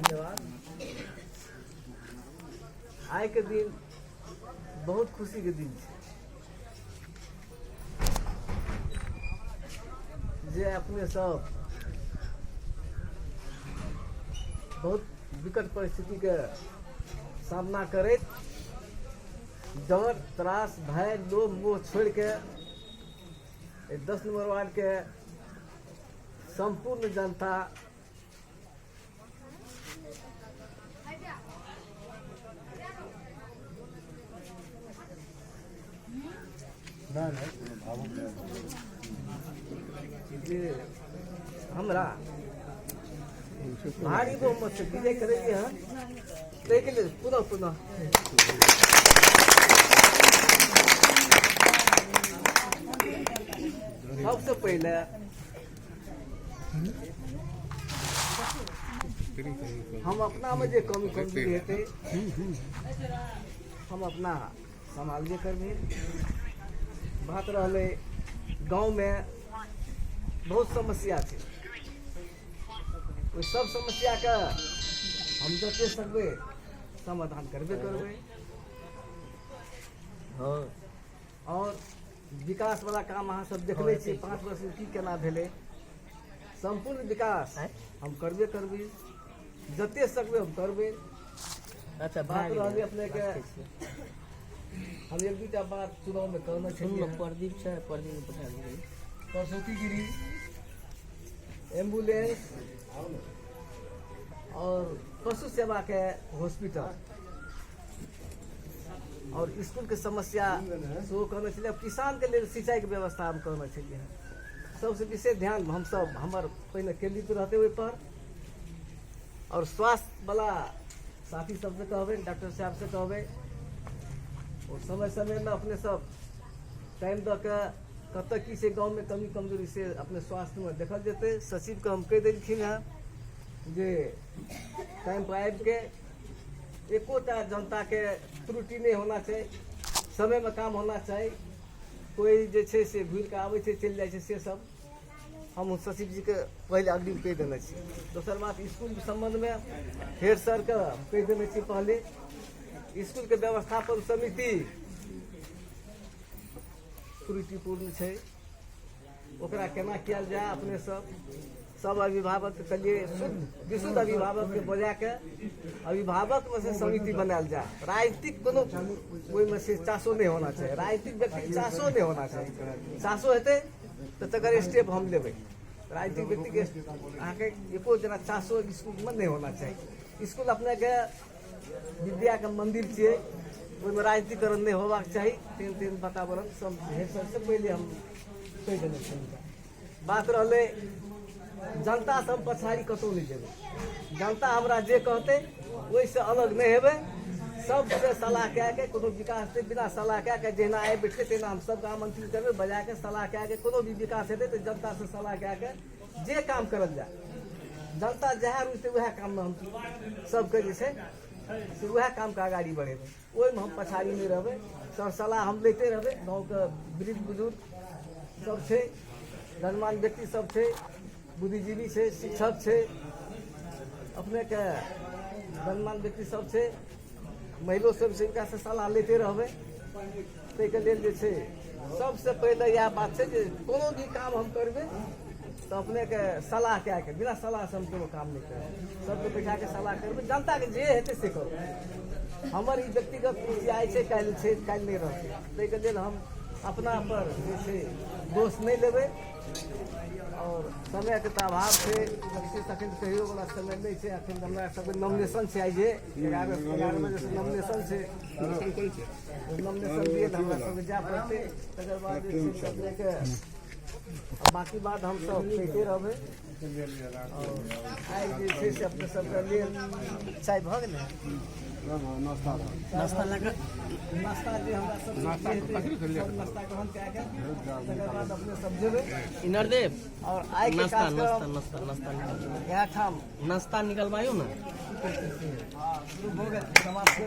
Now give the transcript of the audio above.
धन्यवाद। आइ के दिन बहुत खुशी के दिन है जे अपने सब बहुत विकट परिस्थिति के सामना करैत डर त्रास भय लोभ मोह छोड़ के 10 नंबर वार्ड के संपूर्ण जनता हमरा भारी बहुमत से विजय करेंगे हम लेकिन पुनः सबसे पहले हम अपना में जो कमी कमजोरी हेते हम अपना संभालिए करबे। बात रहले गांव में बहुत समस्या है, सब समस्या का हम जते सकबे समाधान करबे और विकास वाला काम अहाँ सब देखले छी 5 वर्ष में की केना भेले। संपूर्ण विकास हम करबे जते सकबे हम करबे। अच्छा बात रहले अपने के हम एक दूटा बात चुनाव में कहना चाहिए। प्रदीप छै प्रदीप सरस्वती गिरी एम्बुलेंस और पशु सेवा के हॉस्पिटल और स्कूल के समस्या सो कहना चाहिए। किसान के लिए सिंचाई के व्यवस्था हम कहना चाहिए। सबसे विशेष ध्यान हम सब हमार पहले केंद्रित रहते हुए पर और स्वास्थ्य वाला साथी सबसे कहबे डॉक्टर साहब से कहबे और समय समय में अपने सब टाइम द के कत की से गांव में कमी कमजोरी से अपने स्वास्थ्य में देखल जेते। सचिव के हम कह देलखिन है जे टाइम पर आबि के एकोटा जनता के त्रुटि नहीं होना चाहिए, समय में काम होना चाहिए। कोई जे छे से घूर के आवे छे चल जाए छे से सब हम सचिव जी के पहले अग्रिम कह देने छी। दोसर बात स्कूल के संबंध में हेड सर के कह देने छी पहले स्कूल के व्यवस्थापन समिति त्रुटिपूर्ण है, ओकरा केना किया जाए। अपने सब अभिभावक के लिए विशुद्ध अभिभावक के बजा के अभिभावक में से समिति बनाल जाए। राजनीतिक कोनो में से चासो नहीं होना चाहिए, राजनीतिक व्यक्ति चासो नहीं होना चाहिए। चासो हेते तो तकर स्टेप हम लेबे। राजनीतिक व्यक्ति के अहाँ के एको जना चासो स्कूल में नहीं होना चाहिए। स्कूल अपने के विद्या के मंदिर छे, ओहिमे राजनीतिकरण नहीं होबाक चाहिए। तीन वातावरण सब से पहले हम कह देने चाहिए। बात रहले जनता से हम पछाड़ी कतौ नहीं जेबे। जनता हमरा जे कहते वही से अलग नहीं हेबे। सबसे सलाह कह के कोनो विकास से बिना सलाह कह के जेना आए बैठे तेना हम सब आमंत्रित करबे। बजा के सलाह कह के कोनो भी विकास हेते तो जनता से सलाह कह के जे काम करल जाए जनता जहाँ रुचते वह काम में हम सबके जे छै से वह काम के आगाड़ी बढ़ेबे। ओहि में हम पछाड़ी नहीं रहबे। सब सलाह हम लेते रहबे। गाँव के वृद्ध बुजुर्ग सब छै, गणमान्य व्यक्ति सब छै, बुद्धिजीवी छै, शिक्षक छै, अपने के गणमान्य व्यक्ति सब छै, महिलो सब से इनका से सलाह लेते रहबे। ताहि के लेल जे छै सबसे पहले यह बात है जे कोनो भी काम हम करबे तो अपने के सलाह क्या के बिना सलाह से हम कोनो काम नहीं करबे। सबके बैठा के सलाह करबे। जनता के जे हेते से करो। हमर ई व्यक्तिगत खुशी आइ छै काल्हि नहीं रहते। ताहि के लेल हम अपना पर जे छै दोष नहीं लेबे और समय के अभाव से विशेष अखन कहियो वाला समय नहीं है। अखन हमरा सब नॉमिनेशन छै। आज 11 बजे से नॉमिनेशन छै। नॉमिनेशन दिए हमरा सब जा पड़ते। तकर बाद जे छै अपने के बाकी बात हम सब कहते रहबे। और आइ जे छै से अपने सबके लिए चाय भ गेलै नाश्ता लगा नाश्ता जे हमरा सब नाश्ता ग्रहण कए के तकर बाद अपने सब जेबे इनर देव और आइ के नाश्ता यह ठाम नाश्ता निकलवायो ना। हां शुरू हो गेल समाप्त।